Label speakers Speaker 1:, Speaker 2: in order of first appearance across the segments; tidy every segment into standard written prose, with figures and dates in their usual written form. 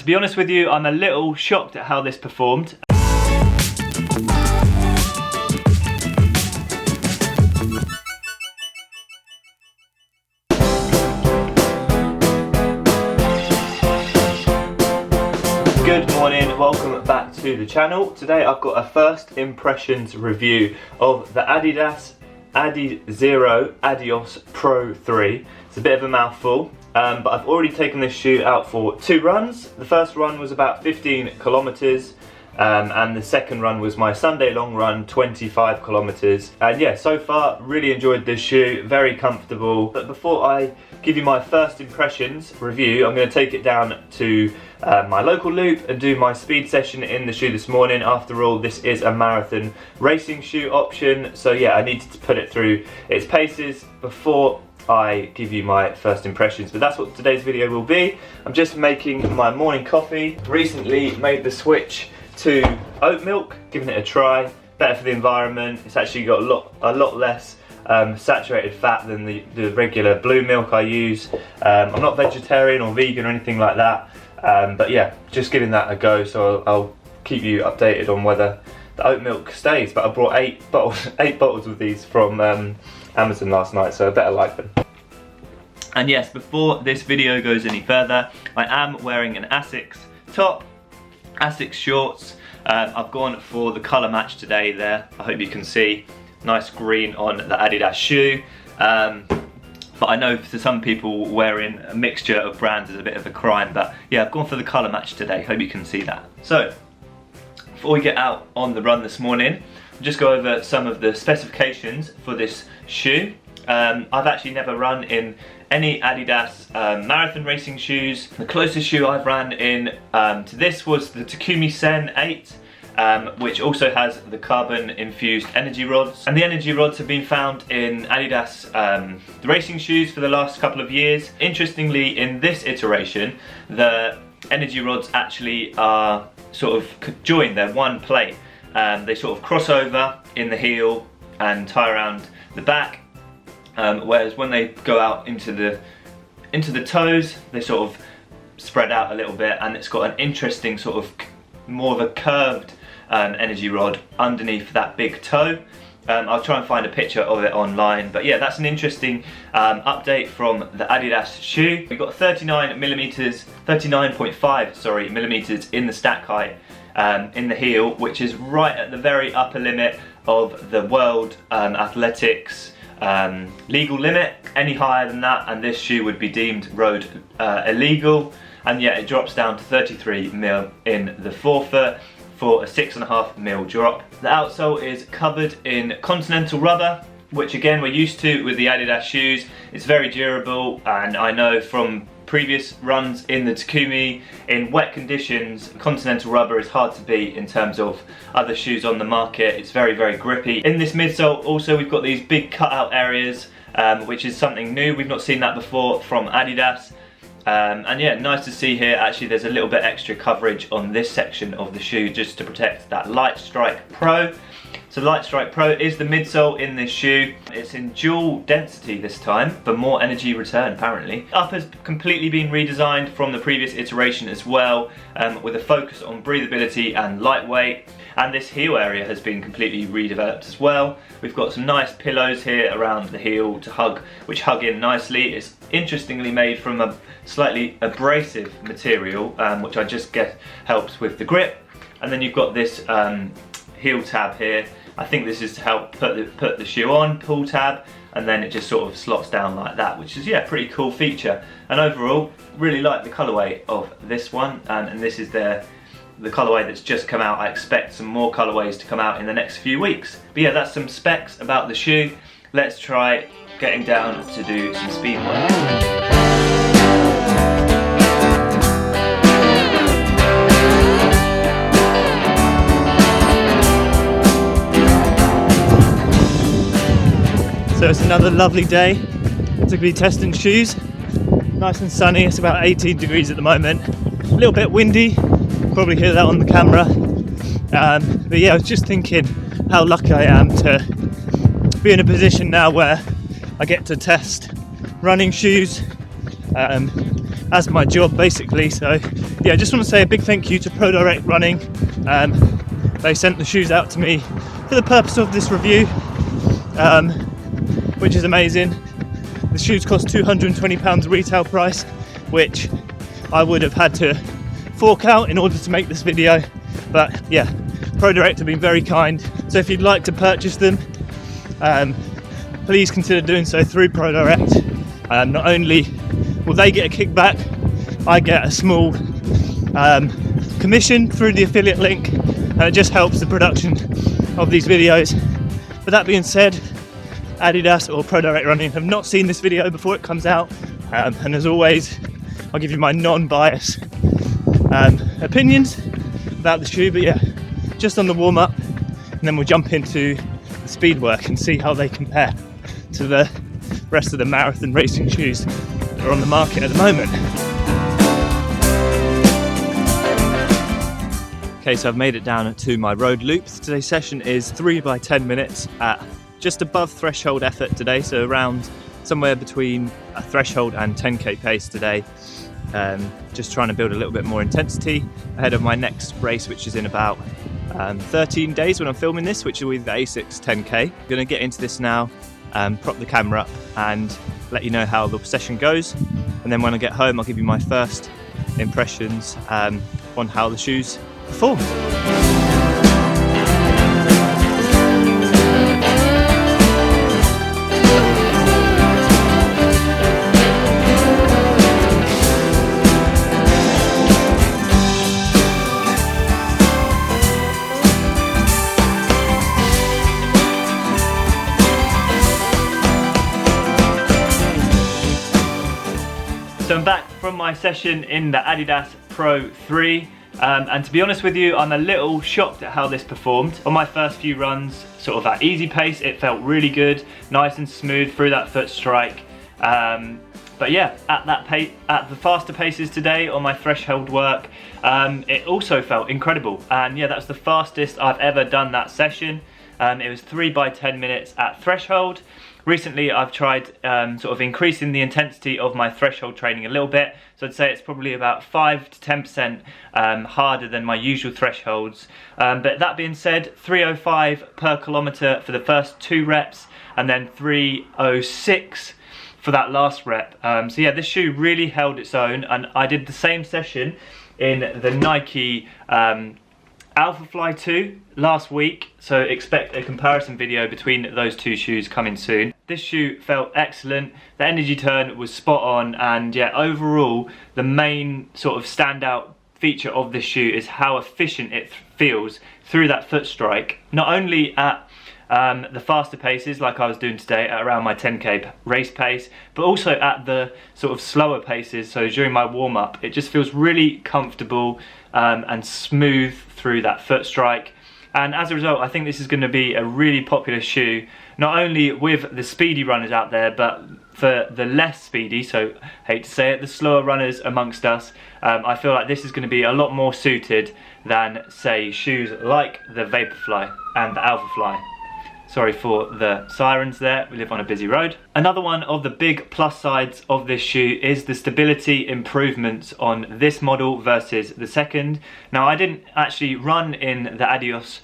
Speaker 1: be honest with you, I'm a little shocked at how this performed. Good morning, welcome back to the channel. Today I've got a first impressions review of the Adidas Adios Pro 3. It's a bit of a mouthful, but I've already taken this shoe out for 2 runs. The first run was about 15 kilometers, and the second run was my Sunday long run, 25 kilometers. And yeah, so far really enjoyed this shoe, very comfortable. But before I give you my first impressions review, I'm going to take it down to my local loop and do my speed session in the shoe this morning. After all, this is a marathon racing shoe option, so yeah, I needed to put it through its paces before I give you my first impressions. But that's what today's video will be. I'm just making my morning coffee. Recently made the switch to oat milk, giving it a try. Better for the environment. It's actually got a lot less saturated fat than the regular blue milk I use. I'm not vegetarian or vegan or anything like that, but yeah, just giving that a go, so I'll keep you updated on whether the oat milk stays. But I brought 8 bottles of these from Amazon last night, so I better like them. And yes, before this video goes any further, I am wearing an Asics top, Asics shorts. I've gone for the colour match today there. I hope you can see. Nice green on the Adidas shoe. But I know for some people wearing a mixture of brands is a bit of a crime, but yeah, I've gone for the colour match today. Hope you can see that. So, before we get out on the run this morning, I'll just go over some of the specifications for this shoe. I've actually never run in any Adidas marathon racing shoes. The closest shoe I've ran in to this was the Takumi Sen 8. Which also has the carbon infused energy rods. And the energy rods have been found in Adidas the racing shoes for the last couple of years. Interestingly, in this iteration, the energy rods actually are sort of joined, they're one plate. They sort of cross over in the heel and tie around the back, whereas when they go out into the toes, they sort of spread out a little bit, and it's got an interesting sort of more of a curved energy rod underneath that big toe. I'll try and find a picture of it online, but yeah, that's an interesting update from the Adidas shoe. We've got 39.5 millimeters in the stack height in the heel, which is right at the very upper limit of the World Athletics legal limit. Any higher than that and this shoe would be deemed road illegal. And yeah, it drops down to 33mm in the forefoot for a 6.5mm drop. The outsole is covered in continental rubber, which again we're used to with the Adidas shoes. It's very durable, and I know from previous runs in the Takumi, in wet conditions, continental rubber is hard to beat in terms of other shoes on the market. It's very, very grippy. In this midsole also we've got these big cutout areas, which is something new. We've not seen that before from Adidas. And yeah, nice to see here. Actually, there's a little bit extra coverage on this section of the shoe just to protect that Light Strike Pro. So Light Strike Pro is the midsole in this shoe. It's in dual density this time for more energy return, apparently. Up has completely been redesigned from the previous iteration as well, with a focus on breathability and lightweight. And this heel area has been completely redeveloped as well. We've got some nice pillows here around the heel to hug, which hug in nicely. It's interestingly made from a slightly abrasive material, which I just guess helps with the grip. And then you've got this heel tab here. I think this is to help put the shoe on, pull tab, and then it just sort of slots down like that, which is, yeah, pretty cool feature. And overall, really like the colorway of this one, and this is the colorway that's just come out. I expect some more colorways to come out in the next few weeks. But yeah, that's some specs about the shoe. Let's try getting down to do some speed work. So it's another lovely day to be testing shoes. Nice and sunny, it's about 18 degrees at the moment. A little bit windy, probably hear that on the camera. But yeah, I was just thinking how lucky I am to be in a position now where I get to test running shoes
Speaker 2: as my job basically. So yeah, I just want to say a big thank you to ProDirect Running. They sent the shoes out to me for the purpose of this review, which is amazing. The shoes cost £220 retail price, which I would have had to fork out in order to make this video, but yeah, ProDirect have been very kind. So if you'd like to purchase them, please consider doing so through ProDirect. Not only will they get a kickback, I get a small commission through the affiliate link, and it just helps the production of these videos. But that being said, Adidas or ProDirect Running have not seen this video before it comes out, and as always, I'll give you my non-biased opinions about the shoe. But yeah, just on the warm-up, and then we'll jump into the speed work and see how they compare to the rest of the marathon racing shoes that are on the market at the moment. Okay, so I've made it down to my road loops. Today's session is 3 by 10 minutes at just above threshold effort today, so around somewhere between a threshold and 10k pace today. Just trying to build a little bit more intensity ahead of my next race, which is in about 13 days when I'm filming this, which will be the ASICS 10k. I'm going to get into this now, prop the camera up and let you know how the session goes, and then when I get home I'll give you my first impressions on how the shoes performed. So I'm back from my session in the Adidas Pro 3, and to be honest with you, I'm a little shocked at how this performed. On my first few runs, sort of at easy pace, it felt really good, nice and smooth through that foot strike. But yeah, at the faster paces today on my threshold work, it also felt incredible. And yeah, that's the fastest I've ever done that session. It was 3 by 10 minutes at threshold. Recently I've tried sort of increasing the intensity of my threshold training a little bit, so I'd say it's probably about 5 to 10% harder than my usual thresholds. But that being said, 3:05 per kilometre for the first 2 reps, and then 3:06 for that last rep. So yeah, this shoe really held its own, and I did the same session in the Nike Alphafly 2 last week, so expect a comparison video between those two shoes coming soon. This shoe felt excellent, the energy turn was spot on, and yeah, overall the main sort of standout feature of this shoe is how efficient it feels through that foot strike, not only at the faster paces like I was doing today at around my 10k race pace, but also at the sort of slower paces. So during my warm-up, it just feels really comfortable and smooth through that foot strike, and as a result I think this is going to be a really popular shoe, not only with the speedy runners out there, but for the less speedy, so hate to say it, the slower runners amongst us. I feel like this is going to be a lot more suited than, say, shoes like the Vaporfly and the Alphafly. Sorry for the sirens there, we live on a busy road. Another one of the big plus sides of this shoe is the stability improvements on this model versus the second. Now, I didn't actually run in the Adios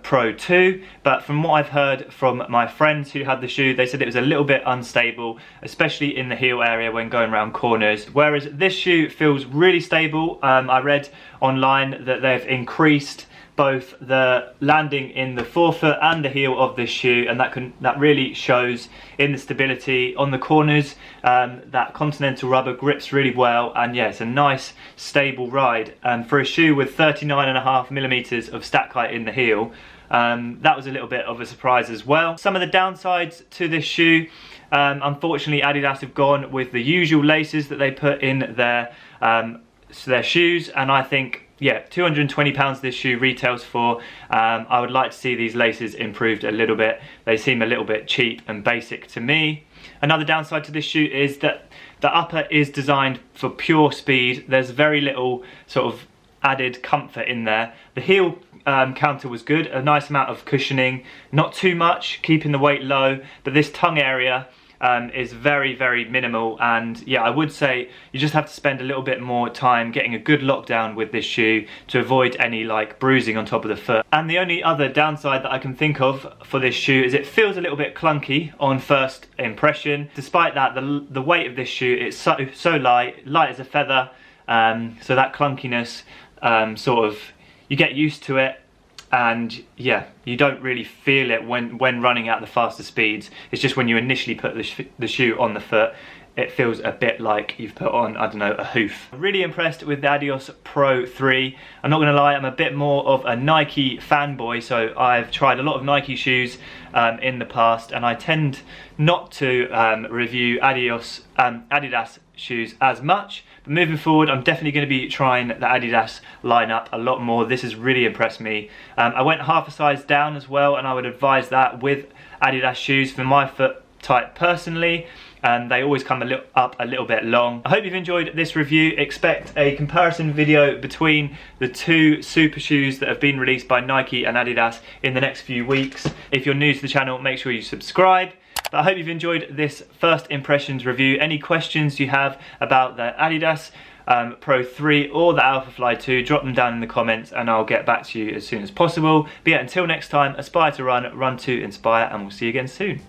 Speaker 2: Pro 2, but from what I've heard from my friends who had the shoe, they said it was a little bit unstable, especially in the heel area when going around corners, whereas this shoe feels really stable. I read online that they've increased both the landing in the forefoot and the heel of this shoe, and that really shows in the stability on the corners. That Continental rubber grips really well, and yeah, it's a nice stable ride. And for a shoe with 39.5mm of stack height in the heel, that was a little bit of a surprise as well. Some of the downsides to this shoe, unfortunately Adidas have gone with the usual laces that they put in their shoes, and I think, yeah, £220 this shoe retails for. I would like to see these laces improved a little bit. They seem a little bit cheap and basic to me. Another downside to this shoe is that the upper is designed for pure speed. There's very little sort of added comfort in there. The heel counter was good, a nice amount of cushioning, not too much, keeping the weight low, but this tongue area is very, very minimal, and yeah, I would say you just have to spend a little bit more time getting a good lockdown with this shoe to avoid any like bruising on top of the foot. And the only other downside that I can think of for this shoe is it feels a little bit clunky on first impression. Despite that, the weight of this shoe is so light as a feather, so that clunkiness sort of, you get used to it, and yeah, you don't really feel it when running at the faster speeds. It's just when you initially put the shoe on the foot, it feels a bit like you've put on, I don't know, a hoof. Really impressed with the Adios Pro 3. I'm not gonna lie, I'm a bit more of a Nike fanboy, so I've tried a lot of Nike shoes in the past, and I tend not to review Adidas shoes as much. But moving forward, I'm definitely going to be trying the Adidas lineup a lot more. This has really impressed me. I went half a size down as well, and I would advise that with Adidas shoes for my foot type personally. They always come up a little bit long. I hope you've enjoyed this review. Expect a comparison video between the two super shoes that have been released by Nike and Adidas in the next few weeks. If you're new to the channel, make sure you subscribe. But I hope you've enjoyed this first impressions review. Any questions you have about the Adidas Pro 3 or the Alphafly 2, drop them down in the comments and I'll get back to you as soon as possible. But yeah, until next time, aspire to run, run to inspire, and we'll see you again soon.